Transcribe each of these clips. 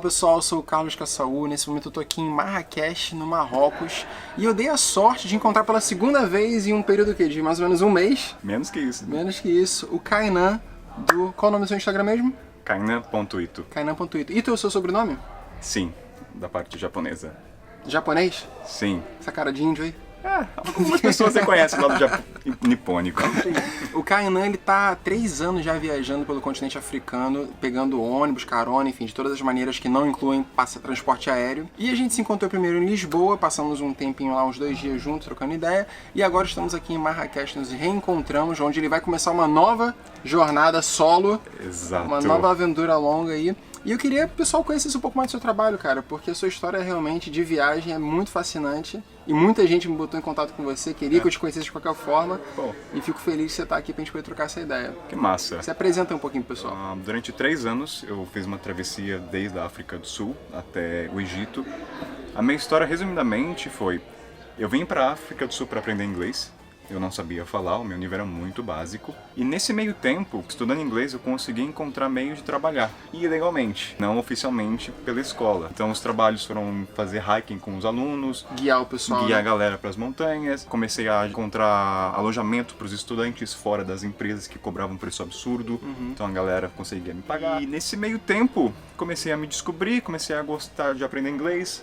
pessoal, eu sou o Carlos Caçaú. Nesse momento eu tô aqui em Marrakech, no Marrocos, e eu dei a sorte de encontrar pela segunda vez em um período de mais ou menos um mês. Menos que isso. Menos que isso, o Kainan do... Qual o nome do seu Instagram mesmo? Kainan.ito. Kainan.ito. Ito é o seu sobrenome? Sim, da parte japonesa. Japonês? Sim. Essa cara de índio aí? Algumas pessoas você conhece lá do nipônico. O Kainan, ele tá há 3 anos já viajando pelo continente africano, pegando ônibus, carona, enfim, de todas as maneiras que não incluem transporte aéreo. E a gente se encontrou primeiro em Lisboa, passamos um tempinho lá, uns 2 dias juntos, trocando ideia. E agora estamos aqui em Marrakech, nos reencontramos, onde ele vai começar uma nova jornada solo. Exato. Uma nova aventura longa aí. E eu queria que o pessoal conhecesse um pouco mais do seu trabalho, cara, porque a sua história realmente de viagem é muito fascinante. E muita gente me botou em contato com você, queria que eu te conhecesse de qualquer forma. Pô. E fico feliz de você estar aqui pra gente poder trocar essa ideia. Que massa. Se apresenta um pouquinho, pessoal. Durante 3 anos eu fiz uma travessia desde a África do Sul até o Egito. A minha história, resumidamente, foi... Eu vim para a África do Sul para aprender inglês. Eu não sabia falar, o meu nível era muito básico. E nesse meio tempo, estudando inglês, eu consegui encontrar meio de trabalhar. E ilegalmente, não oficialmente pela escola. Então os trabalhos foram fazer hiking com os alunos, Guiar o pessoal. guiar a galera para as montanhas. Comecei a encontrar alojamento para os estudantes fora das empresas que cobravam um preço absurdo. Então a galera conseguia me pagar. E nesse meio tempo, comecei a me descobrir, comecei a gostar de aprender inglês,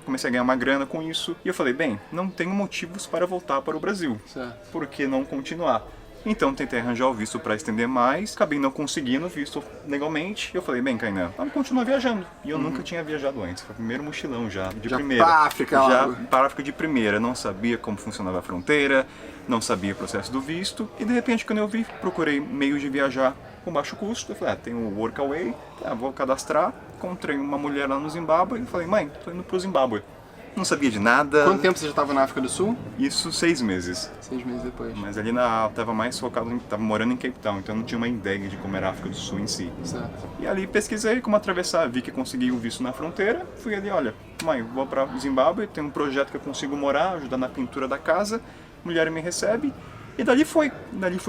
comecei a ganhar uma grana com isso. E eu falei, bem, não tenho motivos para voltar para o Brasil. Certo. Por que não continuar? Então tentei arranjar o visto para estender mais, acabei não conseguindo visto legalmente. E eu falei, bem, Kainan, vamos continuar viajando. E eu nunca tinha viajado antes, foi o primeiro mochilão já, de primeira. Pra África, já logo. para a África de primeira, não sabia como funcionava a fronteira, não sabia o processo do visto. E de repente, quando eu vi, procurei meios de viajar com baixo custo. Eu falei, tem o Workaway, vou cadastrar. Encontrei uma mulher lá no Zimbábue e falei, mãe, tô indo pro Zimbábue. Não sabia de nada. Quanto tempo você já estava na África do Sul? Isso 6 meses. 6 meses depois. Mas ali tava mais focado, tava morando em Cape Town, então eu não tinha uma ideia de como era a África do Sul em si. Certo. E ali pesquisei como atravessar, vi que consegui o visto na fronteira, fui ali, olha, mãe, vou pra Zimbábue, tem um projeto que eu consigo morar, ajudar na pintura da casa, mulher me recebe, e dali fui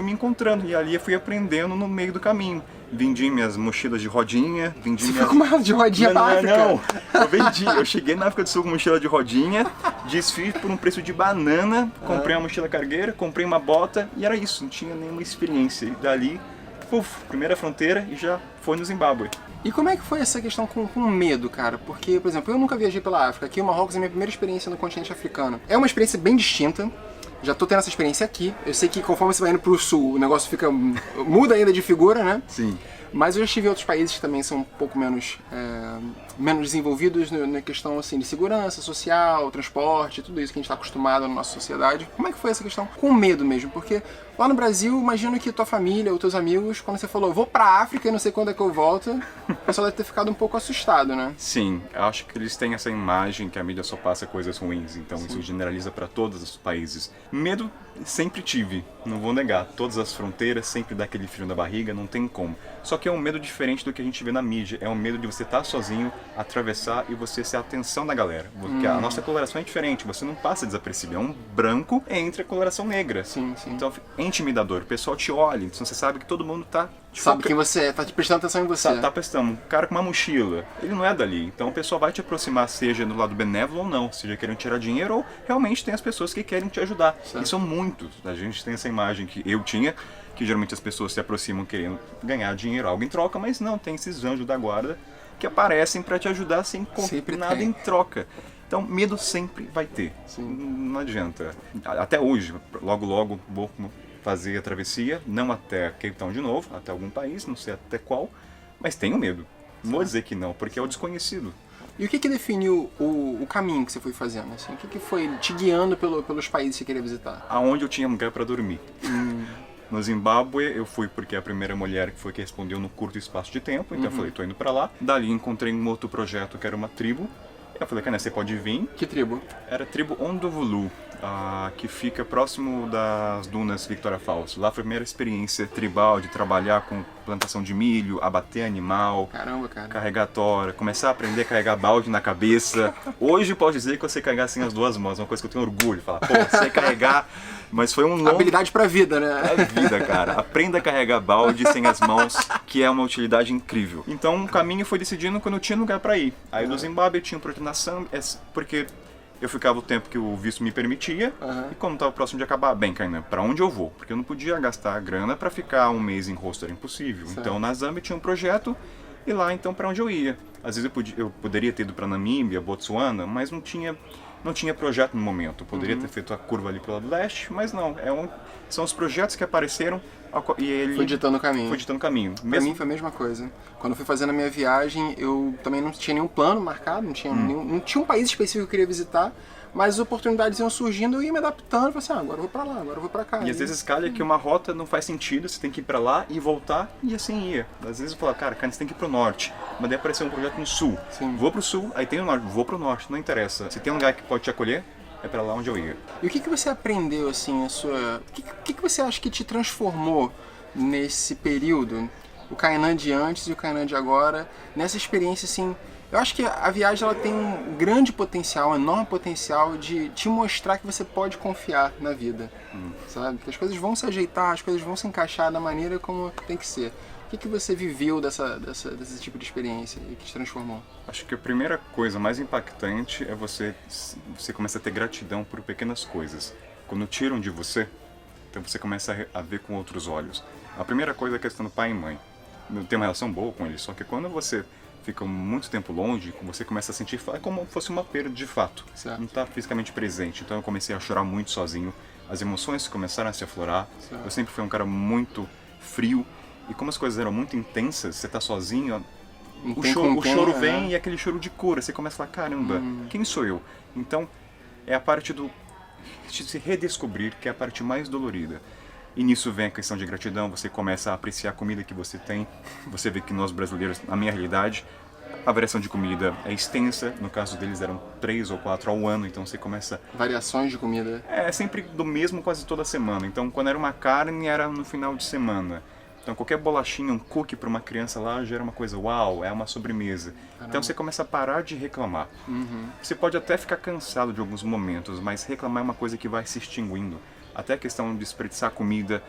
me encontrando, e ali eu fui aprendendo no meio do caminho. Vendi minhas mochilas de rodinha, vendi minhas... Ficou com uma de rodinha pra África? Não, eu vendi, eu cheguei na África do Sul com mochila de rodinha, desfiz por um preço de banana, comprei uma mochila cargueira, comprei uma bota, e era isso, não tinha nenhuma experiência. E dali, primeira fronteira e já foi no Zimbábue. E como é que foi essa questão com medo, cara? Porque, por exemplo, eu nunca viajei pela África. Aqui o Marrocos é a minha primeira experiência no continente africano. É uma experiência bem distinta. Já tô tendo essa experiência aqui. Eu sei que conforme você vai indo pro sul, o negócio muda ainda de figura, né? Sim. Mas eu já estive em outros países que também são um pouco menos desenvolvidos na questão assim, de segurança social, transporte, tudo isso que a gente está acostumado na nossa sociedade. Como é que foi essa questão com medo mesmo? Porque lá no Brasil, imagino que tua família ou teus amigos, quando você falou, vou pra África e não sei quando é que eu volto, o pessoal deve ter ficado um pouco assustado, né? Sim, acho que eles têm essa imagem que a mídia só passa coisas ruins, então isso generaliza para todos os países. Medo sempre tive, não vou negar, todas as fronteiras sempre dá aquele frio na barriga, não tem como. Só que é um medo diferente do que a gente vê na mídia, é um medo de você estar sozinho, atravessar e você ser a atenção da galera. Porque a nossa coloração é diferente, você não passa desapercebido, é um branco entre a coloração negra. Sim. Então é intimidador, o pessoal te olha, então você sabe que todo mundo tá... Sabe quem você é, tá te prestando atenção em você. Tá prestando. Um cara com uma mochila, ele não é dali. Então o pessoal vai te aproximar, seja do lado benévolo ou não, seja querendo tirar dinheiro ou realmente tem as pessoas que querem te ajudar. Certo. E são muitos. A gente tem essa imagem que eu tinha, que geralmente as pessoas se aproximam querendo ganhar dinheiro, algo em troca, mas não, tem esses anjos da guarda que aparecem para te ajudar sem nada em troca. Então, medo sempre vai ter. Sim. Não adianta. Até hoje, logo vou fazer a travessia, não até Cape Town de novo, até algum país, não sei até qual, mas tenho medo. Não vou dizer que não, porque é o desconhecido. E o que definiu o caminho que você foi fazendo? Assim? O que foi te guiando pelos países que você queria visitar? Aonde eu tinha lugar para dormir. No Zimbábue eu fui porque a primeira mulher que respondeu no curto espaço de tempo, então eu falei, tô indo para lá. Dali encontrei um outro projeto que era uma tribo. Eu falei, Kainan, você pode vir. Que tribo? Era a tribo Ondovulu, que fica próximo das dunas Victoria Falls. Lá foi a primeira experiência tribal de trabalhar com plantação de milho, abater animal, Caramba, cara. carregar tora, começar a aprender a carregar balde na cabeça. Hoje pode dizer que eu sei carregar assim as duas mãos, uma coisa que eu tenho orgulho. Falar, pô, sei carregar Mas foi um longo... Habilidade pra vida, né? É vida, cara. Aprenda a carregar balde sem as mãos, que é uma utilidade incrível. Então o caminho foi decidindo quando eu tinha lugar pra ir. Aí do Zimbábue eu tinha um projeto na Zâmbia, porque eu ficava o tempo que o visto me permitia, e quando estava próximo de acabar, bem, Kainan, pra onde eu vou? Porque eu não podia gastar a grana pra ficar um mês em hostel, era impossível. Certo. Então na Zâmbia tinha um projeto, e lá então pra onde eu ia. Às vezes eu poderia ter ido pra Namíbia, Botsuana, mas não tinha projeto no momento. Eu poderia ter feito a curva ali pro lado leste, mas não. São os projetos que apareceram e ele... Foi ditando o caminho. Foi ditando o caminho. Pra mim foi a mesma coisa. Quando eu fui fazendo a minha viagem, eu também não tinha nenhum plano marcado, não tinha um país específico que eu queria visitar, mas as oportunidades iam surgindo e eu ia me adaptando. Eu falei assim, agora eu vou pra lá, agora eu vou pra cá. E às vezes calha que uma rota não faz sentido, você tem que ir pra lá e voltar, e assim ia. Às vezes eu falo, cara, você tem que ir pro norte. Mas daí apareceu um projeto no sul. Sim. Vou pro sul, aí tem o norte, vou pro norte, não interessa. Se tem um lugar que pode te acolher, é pra lá onde eu ia. E o que você aprendeu, assim, o que você acha que te transformou nesse período? O Kainan de antes e o Kainan de agora, nessa experiência, assim... Eu acho que a viagem ela tem um grande potencial, um enorme potencial de te mostrar que você pode confiar na vida, sabe? Que as coisas vão se ajeitar, as coisas vão se encaixar da maneira como tem que ser. O que você viveu desse tipo de experiência e que te transformou? Acho que a primeira coisa mais impactante é você começa a ter gratidão por pequenas coisas. Quando tiram de você, então você começa a ver com outros olhos. A primeira coisa é a questão do pai e mãe. Eu tenho uma relação boa com eles, só que quando você fica muito tempo longe, você começa a sentir como se fosse uma perda de fato. Certo. Não está fisicamente presente. Então eu comecei a chorar muito sozinho. As emoções começaram a se aflorar. Certo. Eu sempre fui um cara muito frio. E como as coisas eram muito intensas, você está sozinho, o choro vem e aquele choro de cura. Você começa a falar, caramba, quem sou eu? Então é a parte de se redescobrir, que é a parte mais dolorida. E nisso vem a questão de gratidão, você começa a apreciar a comida que você tem. Você vê que nós brasileiros, na minha realidade, a variação de comida é extensa. No caso deles eram 3 ou 4 ao ano, então você começa... Variações de comida? É sempre do mesmo quase toda semana. Então quando era uma carne, era no final de semana. Então qualquer bolachinha, um cookie para uma criança lá já era uma coisa, uau, é uma sobremesa. Caramba. Então você começa a parar de reclamar. Você pode até ficar cansado de alguns momentos, mas reclamar é uma coisa que vai se extinguindo. Até a questão de desperdiçar comida.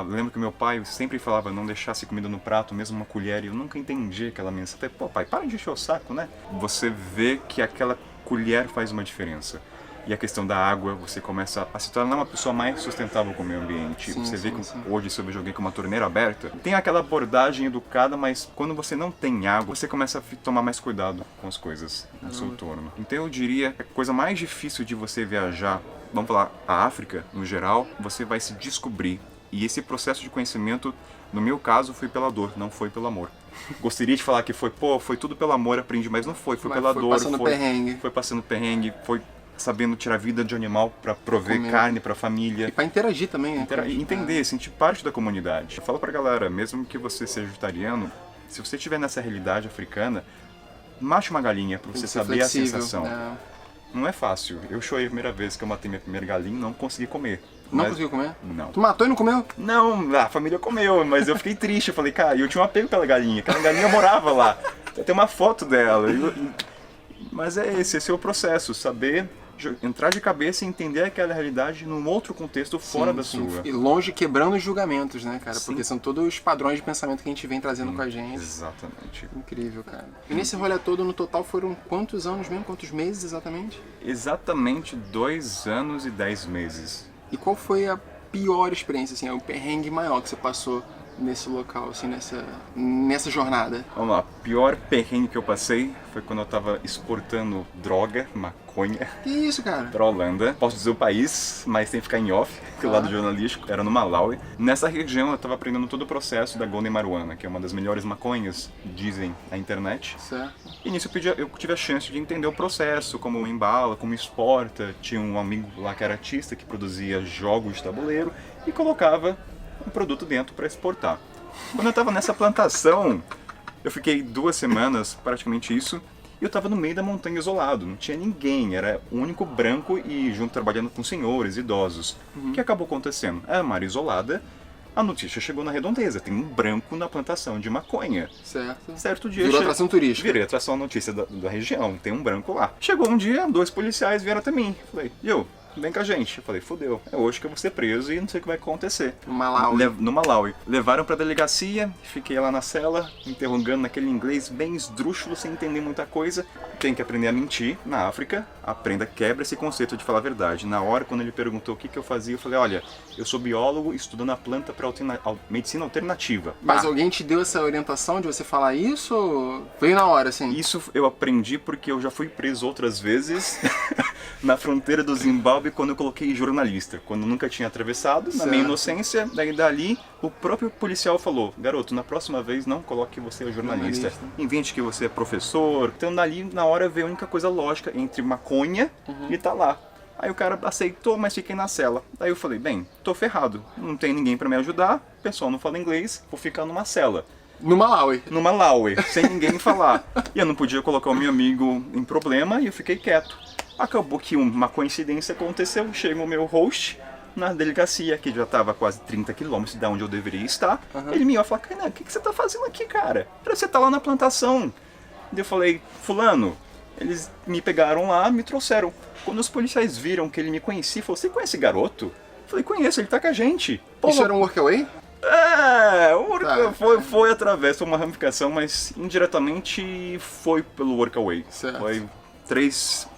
Lembro que meu pai sempre falava não deixasse comida no prato, mesmo uma colher, e eu nunca entendi aquela mensagem. Pô, pai, para de encher o saco, né? Você vê que aquela colher faz uma diferença. E a questão da água, você começa a se tornar uma pessoa mais sustentável com o meio ambiente. Você vê que hoje, se eu joguei com uma torneira aberta, tem aquela abordagem educada, mas quando você não tem água, você começa a tomar mais cuidado com as coisas no seu entorno. Então eu diria que a coisa mais difícil de você viajar, vamos falar, a África no geral, você vai se descobrir. E esse processo de conhecimento, no meu caso, foi pela dor, não foi pelo amor. Gostaria de falar que foi tudo pelo amor, aprendi, mas não foi. Foi pela dor, foi passando perrengue, foi sabendo tirar vida de animal para prover carne para a família. E para interagir também, né? Entender, sentir parte da comunidade. Eu falo pra galera, mesmo que você seja vegetariano, se você estiver nessa realidade africana, mate uma galinha para você saber flexível, a sensação. Não é fácil. Eu chorei a primeira vez que eu matei minha primeira galinha e não consegui comer. Não conseguiu comer? Não. Tu matou e não comeu? Não, a família comeu, mas eu fiquei triste. Eu falei, cara, eu tinha um apego pela galinha. Aquela galinha morava lá. Eu tenho uma foto dela. Mas esse é o processo, saber entrar de cabeça e entender aquela realidade num outro contexto fora da sua. E longe, quebrando os julgamentos, né, cara? Porque são todos os padrões de pensamento que a gente vem trazendo com a gente. Exatamente. Incrível, cara. E nesse rolê todo, no total, foram quantos anos mesmo? Quantos meses exatamente? Exatamente 2 anos e 10 meses. E qual foi a pior experiência, assim, o perrengue maior que você passou nesse local, assim, nessa jornada? Vamos lá, o pior perrengue que eu passei foi quando eu tava exportando droga, maconha. Que isso, cara? Pra Holanda. Posso dizer o país, mas tem que ficar em off, que é o lado jornalístico. Era no Malawi. Nessa região eu tava aprendendo todo o processo da Golden Marijuana, que é uma das melhores maconhas, dizem na internet. Certo. E nisso eu tive a chance de entender o processo, como embala, como exporta. Tinha um amigo lá que era artista, que produzia jogos de tabuleiro e colocava um produto dentro para exportar. Quando eu estava nessa plantação, eu fiquei 2 semanas, praticamente isso, e eu estava no meio da montanha isolado, não tinha ninguém, era o único branco e junto trabalhando com senhores, idosos. O que acabou acontecendo? É uma área isolada, a notícia chegou na redondeza, tem um branco na plantação de maconha. Certo. Certo dia... Virou atração turística. Virei atração notícia da região, tem um branco lá. Chegou um dia, 2 policiais vieram até mim, falei, vem com a gente. Eu falei, fudeu, é hoje que eu vou ser preso e não sei o que vai acontecer. Malawi. No Malawi. Levaram pra delegacia, fiquei lá na cela, interrogando naquele inglês bem esdrúxulo, sem entender muita coisa. Tem que aprender a mentir na África, aprenda, quebra esse conceito de falar a verdade. Na hora, quando ele perguntou o que eu fazia, eu falei, olha, eu sou biólogo estudando a planta para medicina alternativa. Mas alguém te deu essa orientação de você falar isso ou veio na hora, assim? Isso eu aprendi porque eu já fui preso outras vezes na fronteira do Zimbábue quando eu coloquei jornalista. Quando eu nunca tinha atravessado, na minha inocência, daí dali o próprio policial falou, garoto, na próxima vez não coloque que você é jornalista. Invente que você é professor. Então dali, na hora, veio a única coisa lógica entre maconha e tá lá. Aí o cara aceitou, mas fiquei na cela. Daí eu falei, bem, tô ferrado, não tem ninguém pra me ajudar, o pessoal não fala inglês, vou ficar numa cela. No Malawi. No Malawi, sem ninguém falar. E eu não podia colocar o meu amigo em problema e eu fiquei quieto. Acabou que uma coincidência aconteceu, chega o meu host na delegacia, que já estava a quase 30 quilômetros de onde eu deveria estar. Ele me olha e fala, Kainan, o que você tá fazendo aqui, cara? Você tá lá na plantação. Daí eu falei, fulano, eles me pegaram lá, me trouxeram. Quando os policiais viram que ele me conhecia, falou, você conhece esse garoto? Eu falei, conheço, ele tá com a gente. Pô, isso era um workaway? Foi através de uma ramificação, mas indiretamente foi pelo workaway. Certo. Foi 3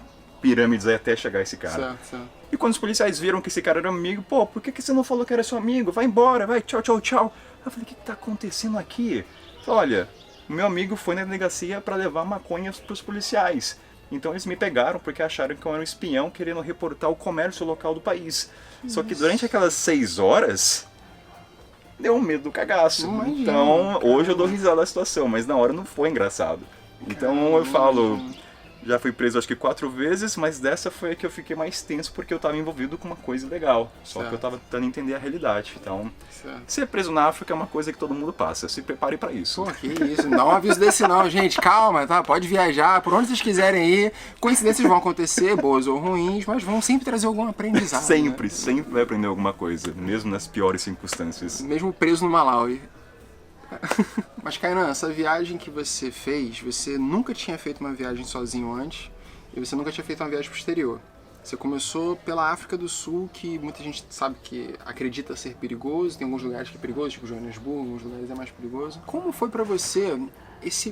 pirâmides aí até chegar esse cara. Certo. E quando os policiais viram que esse cara era amigo, pô, por que você não falou que era seu amigo? Vai embora, vai, tchau, tchau, tchau. Eu falei, o que tá acontecendo aqui? Olha, o meu amigo foi na delegacia para levar maconha pros policiais. Então eles me pegaram porque acharam que eu era um espião querendo reportar o comércio local do país. Só que durante aquelas 6 horas, deu um medo do cagaço. Imagina, então, hoje eu dou risada da situação, mas na hora não foi engraçado. Então eu falo, já fui preso acho que 4 vezes, mas dessa foi a que eu fiquei mais tenso porque eu estava envolvido com uma coisa legal. Só que eu estava tentando entender a realidade. Então, ser preso na África é uma coisa que todo mundo passa. Se prepare para isso. Pô, que isso. Não dá um aviso desse não, gente. Calma, tá? Pode viajar por onde vocês quiserem ir. Coincidências vão acontecer, boas ou ruins, mas vão sempre trazer algum aprendizado. Sempre, né? sempre vai aprender alguma coisa, mesmo nas piores circunstâncias. Mesmo preso no Malawi. Mas, Kainan, essa viagem que você fez, você nunca tinha feito uma viagem sozinho antes e você nunca tinha feito uma viagem pro exterior. Você começou pela África do Sul, que muita gente sabe que acredita ser perigoso, tem alguns lugares que é perigoso, tipo Joanesburgo, alguns lugares é mais perigoso. Como foi pra você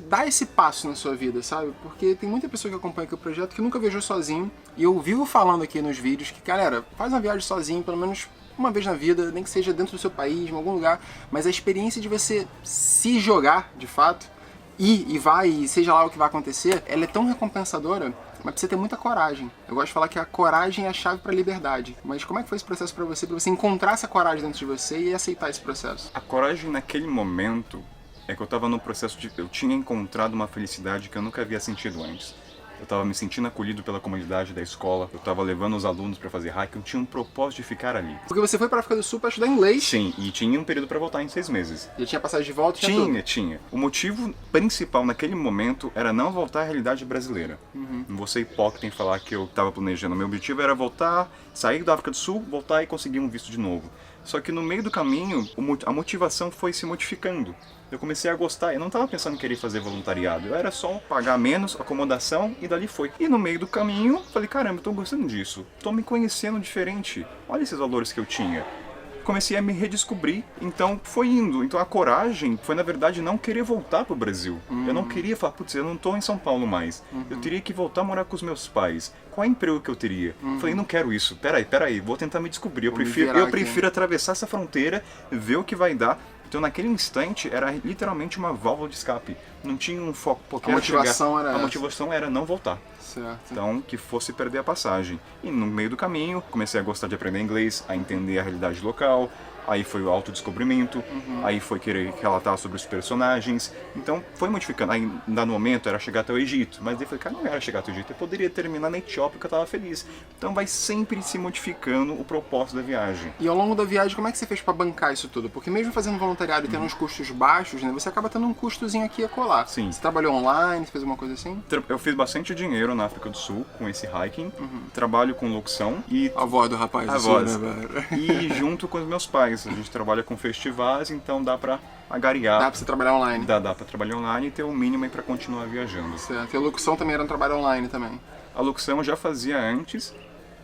dar esse passo na sua vida, sabe? Porque tem muita pessoa que acompanha aqui o projeto que nunca viajou sozinho, e eu vivo falando aqui nos vídeos que, galera, faz uma viagem sozinho, pelo menos uma vez na vida, nem que seja dentro do seu país, em algum lugar, mas a experiência de você se jogar, de fato, e seja lá o que vai acontecer, ela é tão recompensadora, mas precisa ter muita coragem. Eu gosto de falar que a coragem é a chave para a liberdade. Mas como é que foi esse processo para você encontrar essa coragem dentro de você e aceitar esse processo? A coragem naquele momento é que eu estava no processo de... Eu tinha encontrado uma felicidade que eu nunca havia sentido antes. Eu estava me sentindo acolhido pela comunidade da escola, eu estava levando os alunos para fazer hike, eu tinha um propósito de ficar ali. Porque você foi para a África do Sul para estudar inglês? Sim, e tinha um período para voltar em 6 meses. E tinha passagem de volta? Tinha. O motivo principal naquele momento era não voltar à realidade brasileira. Não vou ser hipócrita em falar que eu estava planejando. Meu objetivo era voltar, sair da África do Sul, voltar e conseguir um visto de novo. Só que no meio do caminho, a motivação foi se modificando. Eu comecei a gostar, eu não estava pensando em querer fazer voluntariado, eu era só pagar menos, acomodação e dali foi. E no meio do caminho, falei, caramba, eu tô gostando disso, tô me conhecendo diferente, olha esses valores que eu tinha. Comecei a me redescobrir, então foi indo. Então a coragem foi, na verdade, não querer voltar pro Brasil. Eu não queria falar, putz, eu não tô em São Paulo mais. Eu teria que voltar a morar com os meus pais. Qual é o emprego que eu teria? Falei, não quero isso. Peraí, vou tentar me descobrir. Eu prefiro atravessar essa fronteira, ver o que vai dar. Então naquele instante era literalmente uma válvula de escape. Não tinha um foco. Porque a motivação era não voltar. Certo. Então, que fosse perder a passagem. E no meio do caminho, comecei a gostar de aprender inglês, a entender a realidade local. Aí foi o autodescobrimento, aí foi querer relatar sobre os personagens. Então foi modificando. Aí, no momento, era chegar até o Egito. Mas daí eu falei, cara, não era chegar até o Egito. Eu poderia terminar na Etiópia, que eu tava feliz. Então vai sempre se modificando o propósito da viagem. E ao longo da viagem, como é que você fez pra bancar isso tudo? Porque mesmo fazendo voluntariado e tendo uns custos baixos, né, você acaba tendo um custozinho aqui e acolá. Sim. Você trabalhou online, você fez alguma coisa assim? Eu fiz bastante dinheiro na África do Sul com esse hiking. Trabalho com locução e... A voz do rapaz. A voz. E junto com os meus pais. A gente trabalha com festivais, então dá pra agariar. Dá pra você trabalhar online? Dá pra trabalhar online e ter o mínimo aí pra continuar viajando. Certo. E a locução também era um trabalho online também? A locução eu já fazia antes,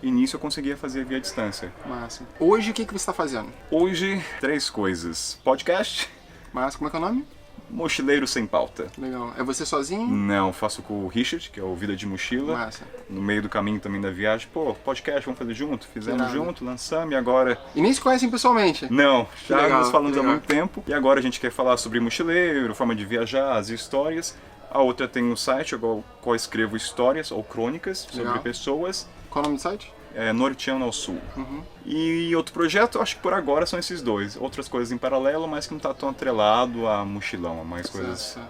e nisso eu conseguia fazer via distância. Massa. Hoje, o que você está fazendo? Hoje, 3 coisas. Podcast, Massa, como é que é o nome? Mochileiro Sem Pauta. Legal. É você sozinho? Não, faço com o Richard, que é o Vida de Mochila. Massa. No meio do caminho também da viagem, pô, podcast, vamos fazer junto? Fizemos Irado. junto, lançamos e agora... E nem se conhecem pessoalmente? Não, já legal, nos falamos que há legal. muito tempo. E agora a gente quer falar sobre mochileiro, forma de viajar, as histórias. A outra tem um site, ao qual escrevo histórias ou crônicas sobre Legal. pessoas. Qual o nome do site? É Norteando ao Sul. Uhum. E outro projeto, acho que por agora são esses dois. Outras coisas em paralelo, mas que não tá tão atrelado a mochilão, a mais coisas, Certo.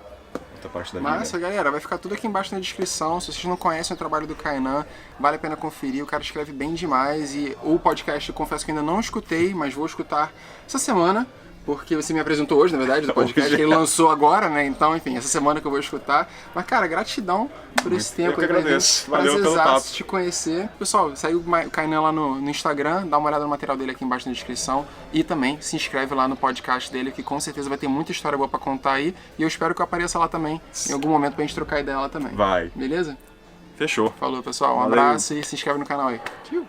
outra parte da Massa, vida. galera, vai ficar tudo aqui embaixo na descrição. Se vocês não conhecem o trabalho do Kainan, vale a pena conferir. O cara escreve bem demais. E o podcast, eu confesso que ainda não escutei, mas vou escutar essa semana. Porque você me apresentou hoje, na verdade, do podcast que ele lançou agora, né? Então, enfim, essa semana que eu vou escutar. Mas, cara, gratidão por esse tempo. Eu que agradeço. Valeu pelo Prazerzaço papo. te conhecer. Pessoal, segue o Kainan lá no Instagram, dá uma olhada no material dele aqui embaixo na descrição. E também se inscreve lá no podcast dele, que com certeza vai ter muita história boa pra contar aí. E eu espero que eu apareça lá também, em algum momento, pra gente trocar ideia lá também. Vai. Beleza? Fechou. Falou, pessoal. Um Valeu. abraço e se inscreve no canal aí. Tchau.